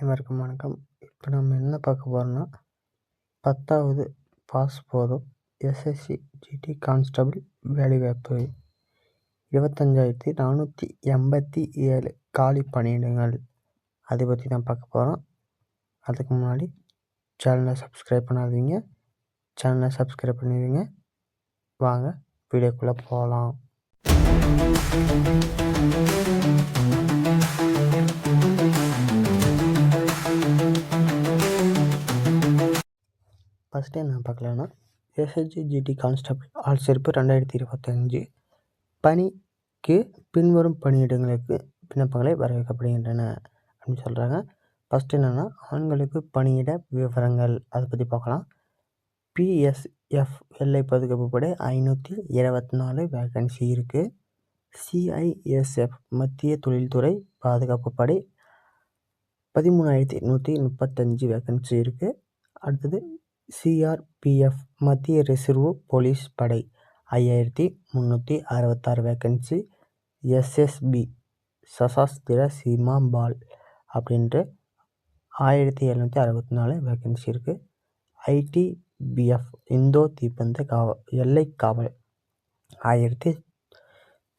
அனைவருக்கும் வணக்கம். இப்போ நம்ம என்ன பார்க்க போகிறோம்னா 10வது பாஸ் போதும் எஸ்எஸ்சி ஜிடி கான்ஸ்டபிள் வேலைவாய்ப்பு 25,487 காலி பணியிடங்கள் அதை பற்றி தான் பார்க்க போகிறோம். அதுக்கு முன்னாடி சேனலை சப்ஸ்கிரைப் பண்ணாதீங்க, சேனலை சப்ஸ்கிரைப் பண்ணிடுங்க. வாங்க வீடியோக்குள்ளே போகலாம். ஃபஸ்ட்டு என்ன பார்க்கலான்னா எஸ்எஸ்சி ஜிடி கான்ஸ்டபிள் ஆள் சேர்ப்பு 2025 பணிக்கு பின்வரும் பணியிடங்களுக்கு விண்ணப்பங்களை வரவேற்கப்படுகின்றன அப்படின்னு சொல்கிறாங்க. ஃபஸ்ட்டு என்னென்னா ஆண்களுக்கு பணியிட விவரங்கள் அதை பற்றி பார்க்கலாம். பிஎஸ்எஃப் எல்லை பாதுகாப்பு படை 524 வேகன்சி இருக்குது. சிஐஎஸ்எஃப் மத்திய தொழில்துறை பாதுகாப்பு படை 13,135 வேகன்சி இருக்குது. அடுத்தது சிஆர்பிஎஃப் மத்திய ரிசர்வ் போலீஸ் படை 5,366 வேகன்சி. எஸ்எஸ்பி சசாஸ்திர சீமா பால் அப்படின்ற 1,764 வேகன்சி இருக்குது. ஐடிபிஎஃப் இந்தோ தீபந்த எல்லை காவல்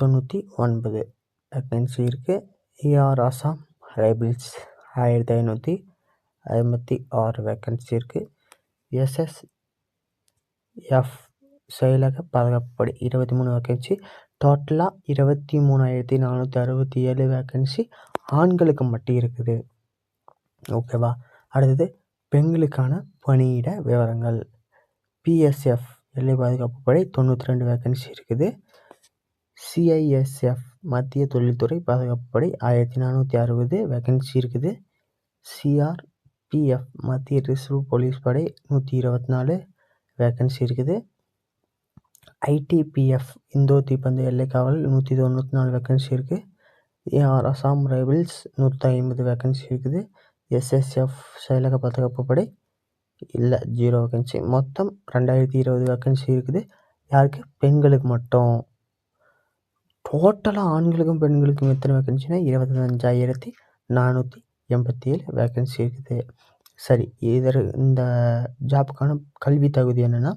1,099 வேகன்சி இருக்குது. ஏஆர் அசாம் ரைபிள்ஸ் 1,556 வேகன்சி இருக்குது. எஸ்எஸ்எஃப் செயலக பாதுகாப்பு படை 23 வேகன்சி. டோட்டலாக 23,467 வேகன்சி ஆண்களுக்கு மட்டும் இருக்குது. ஓகேவா? அடுத்தது பெண்களுக்கான பணியிட விவரங்கள். பிஎஸ்எஃப் எல்லை பாதுகாப்பு படை 92 வேகன்சி இருக்குது. சிஐஎஸ்எஃப் மத்திய தொழில்துறை பாதுகாப்பு படை 1,460 வேகன்சி இருக்குது. சிஆர்பிஎஃப் மத்திய ரிசர்வ் போலீஸ் படை 124 வேகன்சி இருக்குது. ஐடிபிஎஃப் இந்தோ தீபந்த எல்லை காவல் 194 வேகன்சி இருக்குது. ஏஆர் அசாம் ரைபிள்ஸ் 150 வேகன்சி இருக்குது. எஸ்எஸ்எஃப் செயலக பாதுகாப்பு படை இல்லை 0 வேகன்சி. மொத்தம் 2,020 வேகன்சி இருக்குது. யாருக்கு? பெண்களுக்கு மட்டும். டோட்டலாக ஆண்களுக்கும் பெண்களுக்கும் எத்தனை வேகன்சினா 25,487 வேகன்சி இருக்குது. சரி, இந்த ஜாப்புக்கான கல்வி தகுதி என்னென்னா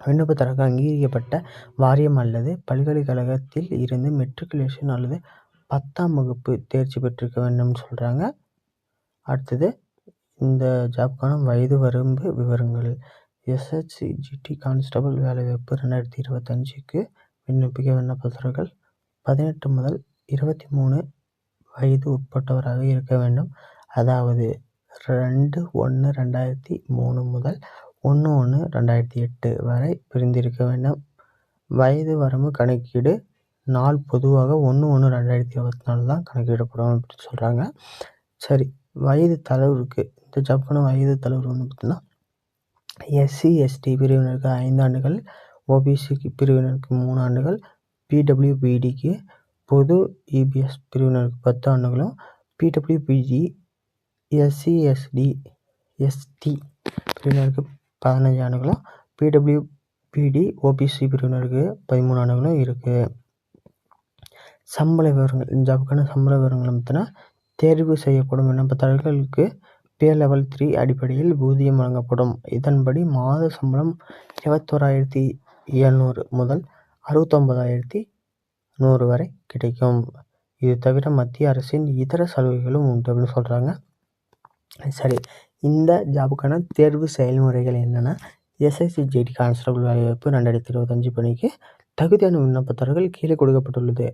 விண்ணப்பத்தரக அங்கீகரிக்கப்பட்ட வாரியம் அல்லது பல்கலைக்கழகத்தில் இருந்து மெட்ரிகுலேஷன் அல்லது 10ஆம் வகுப்பு தேர்ச்சி பெற்றிருக்க வேண்டும்னு சொல்கிறாங்க. அடுத்தது இந்த ஜாப்புக்கான வயது வரம்பு விவரங்கள். எஸ்எஸ்சி ஜிடி கான்ஸ்டபிள் வேலைவாய்ப்பு 2025க்கு விண்ணப்பிக்க விண்ணப்பதாரர்கள் 18 முதல் 23 வயது உட்பட்டவராக இருக்க வேண்டும். அதாவது 2/1/2003 முதல் 1/1/2008 வரை பிரிந்திருக்க வேண்டும். வயது வரம்பு கணக்கீடு நாள் பொதுவாக 1/1/2024 தான் கணக்கிடப்படும் அப்படின்னு சொல்கிறாங்க. சரி, வயது தளர்வுக்கு இந்த ஜாப்புக்கான வயது தளர்வு வந்து பார்த்திங்கன்னா எஸ்சி எஸ்டி பிரிவினருக்கு 5 ஆண்டுகள், ஓபிசி பிரிவினருக்கு 3 ஆண்டுகள், பிடபிள்யூபிடிக்கு பொது இபிஎஸ் பிரிவினருக்கு 10 ஆண்டுகளும், பிடபிள்யூபிடி எஸ்சி எஸ்டி பிரிவினருக்கு 15 ஆண்டுகளும், பிடபிள்யூபிடி ஓபிசி பிரிவினருக்கு 13 ஆண்டுகளும் இருக்குது. சம்பள விவரங்கள். இந்த ஜாப்புக்கான சம்பள விவரங்கள் பார்த்தீங்கன்னா தேர்வு செய்யப்படும் விண்ணப்பதாரர்களுக்கு பே லெவல் 3 அடிப்படையில் ஊதியம் வழங்கப்படும். இதன்படி மாத சம்பளம் 21,700 முதல் 69,100 வரை கிடைக்கும். இது தவிர மத்திய அரசின் இதர சலுகைகளும் உண்டு அப்படின்னு சொல்கிறாங்க. சரி, இந்த ஜாபுக்கான தேர்வு செயல்முறைகள் என்னென்னா எஸ்எஸ்சி ஜிடி கான்ஸ்டபிள் வேலைவாய்ப்பு 2025 பணிக்கு தகுதியான விண்ணப்பதாரர்கள் கீழே கொடுக்கப்பட்டுள்ளது.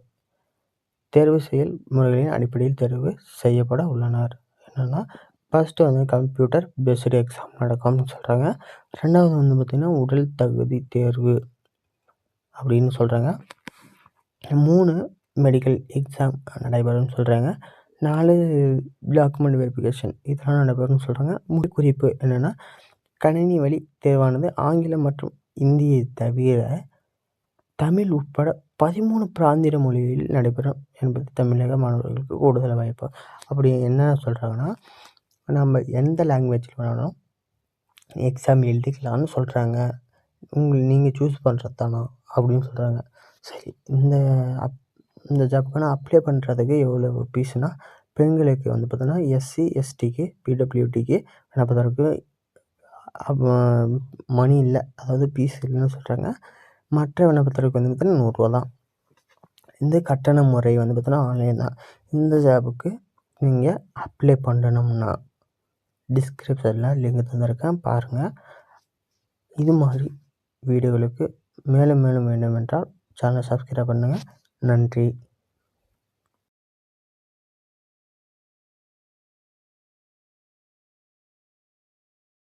தேர்வு செயல்முறைகளின் அடிப்படையில் தேர்வு செய்யப்பட உள்ளனர். என்னென்னா ஃபஸ்ட்டு வந்து கம்ப்யூட்டர் பேஸ்டு எக்ஸாம் நடக்கும்னு சொல்கிறாங்க. ரெண்டாவது வந்து பார்த்திங்கன்னா உடல் தகுதி தேர்வு அப்படின்னு சொல்கிறாங்க. 3 மெடிக்கல் எக்ஸாம் நடைபெறும்னு சொல்கிறாங்க. 4 டாக்குமெண்ட் வெரிஃபிகேஷன் இதெல்லாம் நடைபெறும்னு சொல்கிறாங்க. குறிப்பு என்னென்னா கணினி வழி தேர்வானது ஆங்கிலம் மற்றும் இந்தியை தவிர தமிழ் உட்பட 13 பிராந்திய மொழிகளில் நடைபெறும் என்பது தமிழக மாணவர்களுக்கு கூடுதல் வாய்ப்பு. அப்படி என்ன சொல்கிறாங்கன்னா நம்ம எந்த லாங்குவேஜில் வேணாலும் எக்ஸாம் எழுதிக்கலாம்னு சொல்கிறாங்க. நீங்கள் சூஸ் பண்ணுறது தானா அப்படின்னு சொல்கிறாங்க. சரி, இந்த ஜாப்புக்கான அப்ளை பண்ணுறதுக்கு எவ்வளோ ஃபீஸ்னால் பெண்களுக்கு வந்து பார்த்தோன்னா எஸ்சி, எஸ்டிக்கு, பிடபிள்யூடிக்கு விண்ணப்பதற்கு மணி இல்லை, அதாவது ஃபீஸ் இல்லைன்னு சொல்கிறாங்க. மற்ற விண்ணப்பத்திற்கு வந்து பார்த்தீங்கன்னா ரூ. 100 தான். இந்த கட்டண முறை வந்து பார்த்தோன்னா ஆன்லைன் தான். இந்த ஜாபுக்கு நீங்கள் அப்ளை பண்ணணும்னா டிஸ்கிரிப்ஷனில் லிங்க் தந்திருக்கேன், பாருங்கள். இது மாதிரி வீடியோகளுக்கு மேலும் மேலும் வேண்டுமென்றால் சேனலை சப்ஸ்கிரைப் பண்ணுங்கள். நன்றி.